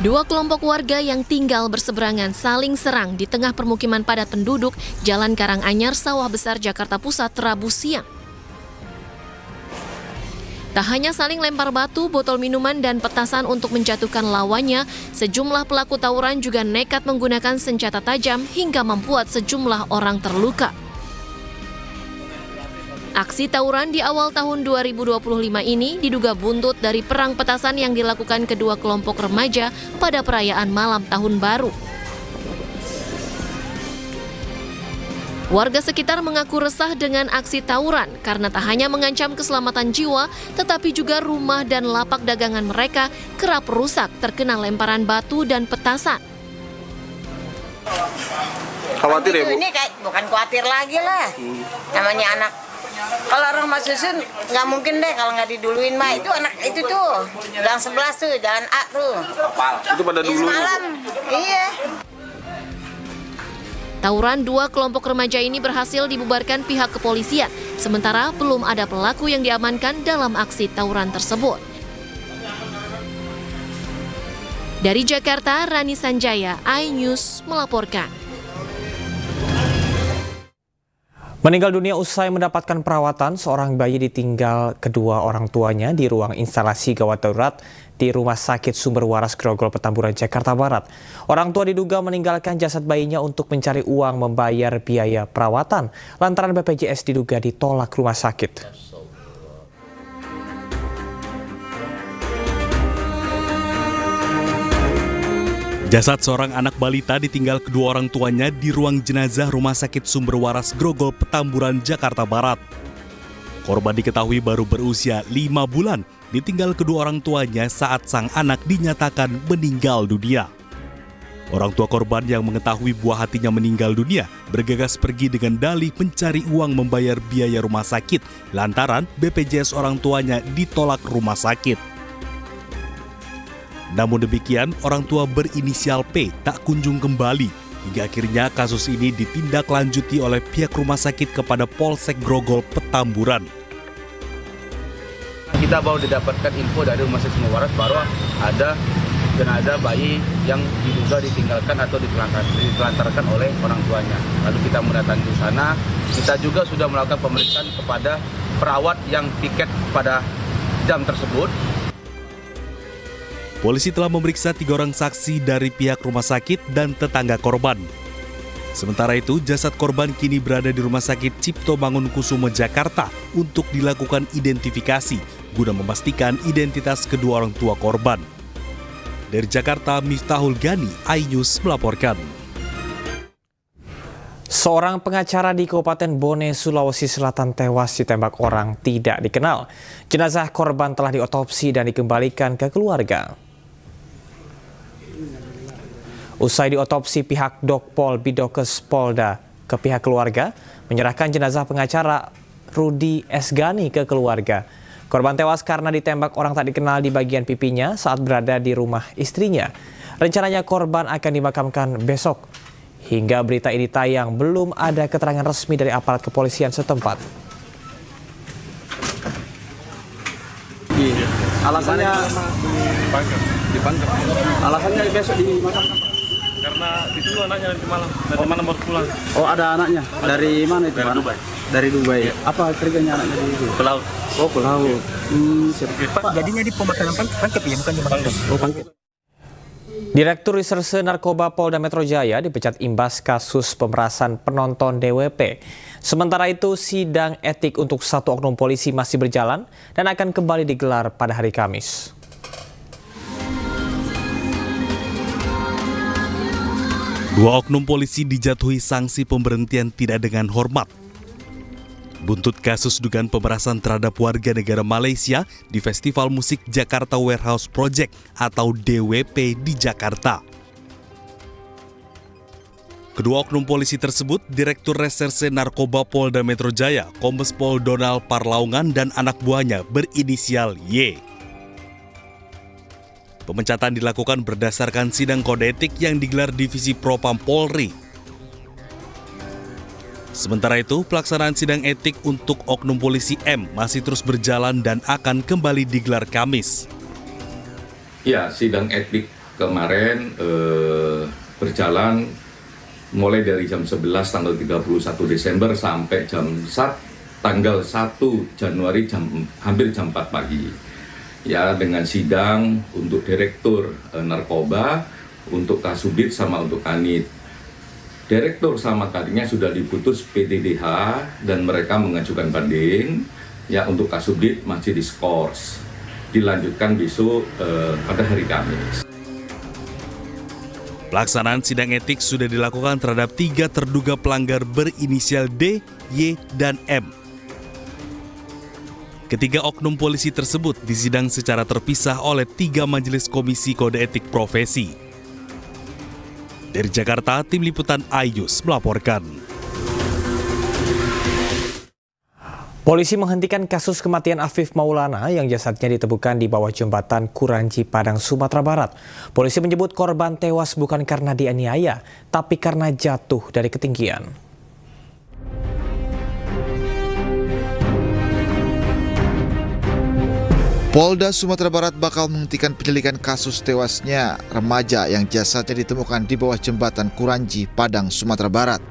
Dua kelompok warga yang tinggal berseberangan saling serang di tengah permukiman padat penduduk Jalan Karanganyar, Sawah Besar, Jakarta Pusat, Rabu siang. Tak hanya saling lempar batu, botol minuman, dan petasan untuk menjatuhkan lawannya, sejumlah pelaku tawuran juga nekat menggunakan senjata tajam hingga membuat sejumlah orang terluka. Aksi tawuran di awal tahun 2025 ini diduga buntut dari perang petasan yang dilakukan kedua kelompok remaja pada perayaan malam tahun baru. Warga sekitar mengaku resah dengan aksi tawuran karena tak hanya mengancam keselamatan jiwa, tetapi juga rumah dan lapak dagangan mereka kerap rusak terkena lemparan batu dan petasan. Khawatir ya, Bu? Ini kayak bukan khawatir lagi lah. Namanya anak. Kalau orang Mas Susun nggak mungkin deh kalau nggak diduluin mah. Itu anak itu tuh, gang 11 tuh, jalan A tuh. Itu pada dulu. Semalam, iya. Tawuran dua kelompok remaja ini berhasil dibubarkan pihak kepolisian, sementara belum ada pelaku yang diamankan dalam aksi tawuran tersebut. Dari Jakarta, Rani Sanjaya, iNews melaporkan. Meninggal dunia usai mendapatkan perawatan, seorang bayi ditinggal kedua orang tuanya di ruang instalasi gawat darurat di Rumah Sakit Sumber Waras Grogol, Petamburan, Jakarta Barat. Orang tua diduga meninggalkan jasad bayinya untuk mencari uang membayar biaya perawatan, lantaran BPJS diduga ditolak rumah sakit. Jasad seorang anak balita ditinggal kedua orang tuanya di ruang jenazah Rumah Sakit Sumber Waras Grogol, Petamburan, Jakarta Barat. Korban diketahui baru berusia 5 bulan, ditinggal kedua orang tuanya saat sang anak dinyatakan meninggal dunia. Orang tua korban yang mengetahui buah hatinya meninggal dunia bergegas pergi dengan dalih mencari uang membayar biaya rumah sakit lantaran BPJS orang tuanya ditolak rumah sakit. Namun demikian, orang tua berinisial P tak kunjung kembali. Hingga akhirnya kasus ini ditindaklanjuti oleh pihak rumah sakit kepada Polsek Grogol, Petamburan. Kita baru didapatkan info dari Rumah Sakit Sumber Waras bahwa ada jenazah bayi yang diduga ditinggalkan atau ditelantarkan oleh orang tuanya. Lalu kita mendatangi di sana. Kita juga sudah melakukan pemeriksaan kepada perawat yang piket pada jam tersebut. Polisi telah memeriksa 3 orang saksi dari pihak rumah sakit dan tetangga korban. Sementara itu, jasad korban kini berada di Rumah Sakit Cipto Mangunkusumo, Jakarta untuk dilakukan identifikasi guna memastikan identitas kedua orang tua korban. Dari Jakarta, Miftahul Gani, iNews melaporkan. Seorang pengacara di Kabupaten Bone, Sulawesi Selatan tewas ditembak orang tidak dikenal. Jenazah korban telah diotopsi dan dikembalikan ke keluarga. Usai diotopsi, pihak Dokpol Bidokes Polda ke pihak keluarga menyerahkan jenazah pengacara Rudi Esgani ke keluarga. Korban tewas karena ditembak orang tak dikenal di bagian pipinya saat berada di rumah istrinya. Rencananya korban akan dimakamkan besok. Hingga berita ini tayang, belum ada keterangan resmi dari aparat kepolisian setempat. Alasannya dipangkat. Alasannya besok dimakamkan. Karena itu anaknya di malam, dari malam baru pulang. Oh, ada anaknya. Dari mana itu? Dari Dubai. Dari Dubai. Apa kerjanya anaknya di Dubai? Ke laut. Oh, ke laut. Pak, jadinya di pemakaman pangkep ya, bukan di Makassar. Oh, pangkat. Direktur Reserse Narkoba Polda Metro Jaya dipecat imbas kasus pemerasan penonton DWP. Sementara itu, sidang etik untuk satu oknum polisi masih berjalan dan akan kembali digelar pada hari Kamis. Dua oknum polisi dijatuhi sanksi pemberhentian tidak dengan hormat. Buntut kasus dugaan pemerasan terhadap warga negara Malaysia di Festival Musik Jakarta Warehouse Project atau DWP di Jakarta. Kedua oknum polisi tersebut, Direktur Reserse Narkoba Polda Metro Jaya, Kombes Pol Donald Parlaungan dan anak buahnya berinisial Y. Pemecatan dilakukan berdasarkan sidang kode etik yang digelar Divisi Propam Polri. Sementara itu, pelaksanaan sidang etik untuk oknum polisi M masih terus berjalan dan akan kembali digelar Kamis. Ya, sidang etik kemarin berjalan mulai dari jam 11 tanggal 31 Desember sampai tanggal 1 Januari hampir jam 4 pagi. Ya, dengan sidang untuk direktur narkoba, untuk Kasubdit sama untuk Kanit. Direktur sama Kaditnya sudah diputus PTDH dan mereka mengajukan banding. Ya, untuk Kasubdit masih diskors. Dilanjutkan besok pada hari Kamis. Pelaksanaan sidang etik sudah dilakukan terhadap 3 terduga pelanggar berinisial D, Y, dan M. Ketiga oknum polisi tersebut disidang secara terpisah oleh 3 majelis komisi kode etik profesi. Dari Jakarta, Tim Liputan Ayus melaporkan. Polisi menghentikan kasus kematian Afif Maulana yang jasadnya ditemukan di bawah jembatan Kuranji, Padang, Sumatera Barat. Polisi menyebut korban tewas bukan karena dianiaya, tapi karena jatuh dari ketinggian. Polda Sumatera Barat bakal menghentikan penyelidikan kasus tewasnya remaja yang jasadnya ditemukan di bawah jembatan Kuranji, Padang, Sumatera Barat.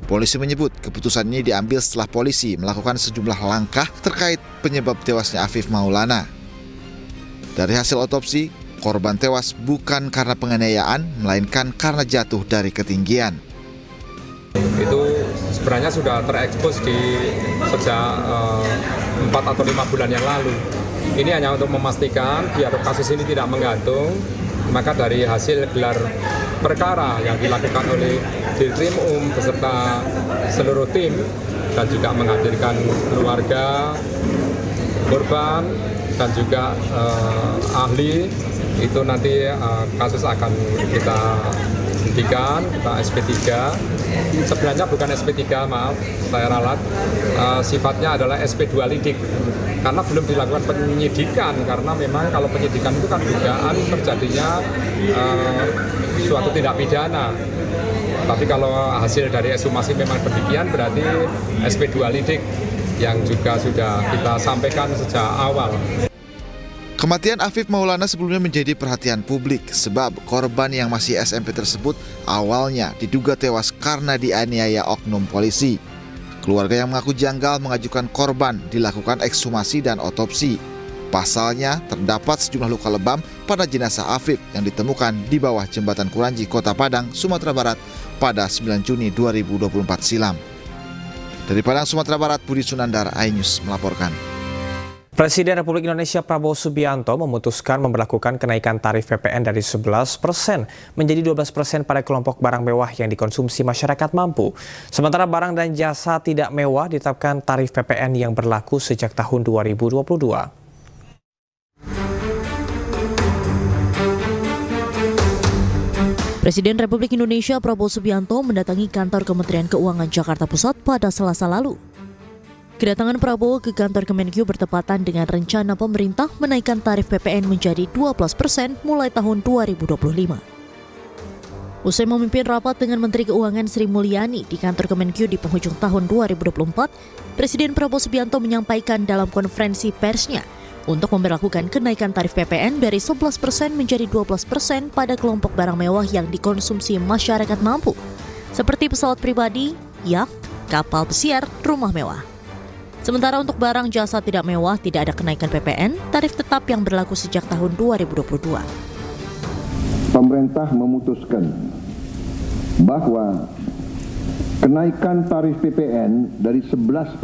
Polisi menyebut keputusan ini diambil setelah polisi melakukan sejumlah langkah terkait penyebab tewasnya Afif Maulana. Dari hasil otopsi, korban tewas bukan karena penganiayaan, melainkan karena jatuh dari ketinggian. Itu sebenarnya sudah terekspos sejak 4 atau 5 bulan yang lalu. Ini hanya untuk memastikan biar kasus ini tidak menggantung, maka dari hasil gelar perkara yang dilakukan oleh Dirkrim beserta seluruh tim dan juga menghadirkan keluarga korban dan juga ahli, itu nanti kasus akan kita hentikan, kita SP3. Sebenarnya bukan SP3, maaf, saya ralat, sifatnya adalah SP2 lidik. Karena belum dilakukan penyidikan, karena memang kalau penyidikan itu kan dugaan terjadinya suatu tindak pidana. Tapi kalau hasil dari ekshumasi memang demikian, berarti SP2 lidik yang juga sudah kita sampaikan sejak awal. Kematian Afif Maulana sebelumnya menjadi perhatian publik sebab korban yang masih SMP tersebut awalnya diduga tewas karena dianiaya oknum polisi. Keluarga yang mengaku janggal mengajukan korban dilakukan ekshumasi dan otopsi. Pasalnya, terdapat sejumlah luka lebam pada jenazah Afif yang ditemukan di bawah jembatan Kuranji, Kota Padang, Sumatera Barat pada 9 Juni 2024 silam. Dari Padang, Sumatera Barat, Budi Sunandar, iNews melaporkan. Presiden Republik Indonesia Prabowo Subianto memutuskan memberlakukan kenaikan tarif PPN dari 11% menjadi 12% pada kelompok barang mewah yang dikonsumsi masyarakat mampu. Sementara barang dan jasa tidak mewah ditetapkan tarif PPN yang berlaku sejak tahun 2022. Presiden Republik Indonesia Prabowo Subianto mendatangi kantor Kementerian Keuangan Jakarta Pusat pada Selasa lalu. Kedatangan Prabowo ke kantor Kemenkyu bertepatan dengan rencana pemerintah menaikkan tarif PPN menjadi 12% mulai tahun 2025. Usai memimpin rapat dengan Menteri Keuangan Sri Mulyani di kantor Kemenkyu di penghujung tahun 2024, Presiden Prabowo Subianto menyampaikan dalam konferensi persnya untuk memberlakukan kenaikan tarif PPN dari 11% menjadi 12% pada kelompok barang mewah yang dikonsumsi masyarakat mampu, seperti pesawat pribadi, yacht, kapal pesiar, rumah mewah. Sementara untuk barang jasa tidak mewah tidak ada kenaikan PPN, tarif tetap yang berlaku sejak tahun 2022. Pemerintah memutuskan bahwa kenaikan tarif PPN dari 11%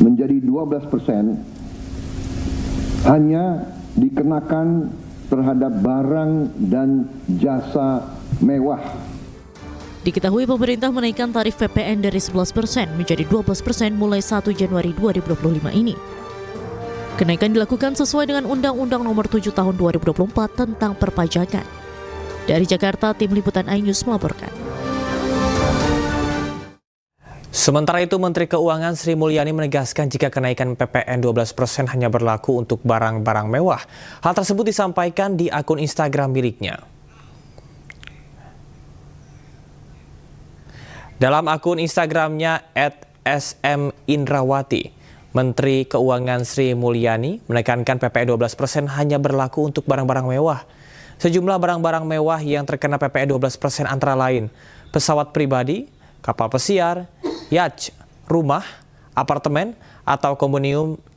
menjadi 12% hanya dikenakan terhadap barang dan jasa mewah. Diketahui pemerintah menaikkan tarif PPN dari 11% menjadi 12% mulai 1 Januari 2025 ini. Kenaikan dilakukan sesuai dengan Undang-Undang Nomor 7 Tahun 2024 tentang perpajakan. Dari Jakarta, Tim Liputan iNews melaporkan. Sementara itu, Menteri Keuangan Sri Mulyani menegaskan jika kenaikan PPN 12% hanya berlaku untuk barang-barang mewah. Hal tersebut disampaikan di akun Instagram miliknya. Dalam akun Instagramnya @smindrawati, Menteri Keuangan Sri Mulyani menekankan PPN 12% hanya berlaku untuk barang-barang mewah. Sejumlah barang-barang mewah yang terkena PPN 12% antara lain pesawat pribadi, kapal pesiar, yacht, rumah, apartemen, atau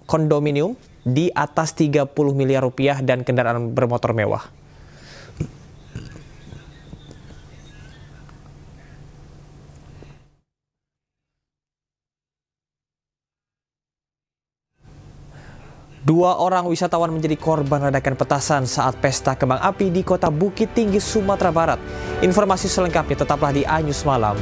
kondominium di atas 30 miliar rupiah dan kendaraan bermotor mewah. Dua orang wisatawan menjadi korban ledakan petasan saat pesta kembang api di kota Bukit Tinggi, Sumatera Barat. Informasi selengkapnya tetaplah di A News Malam.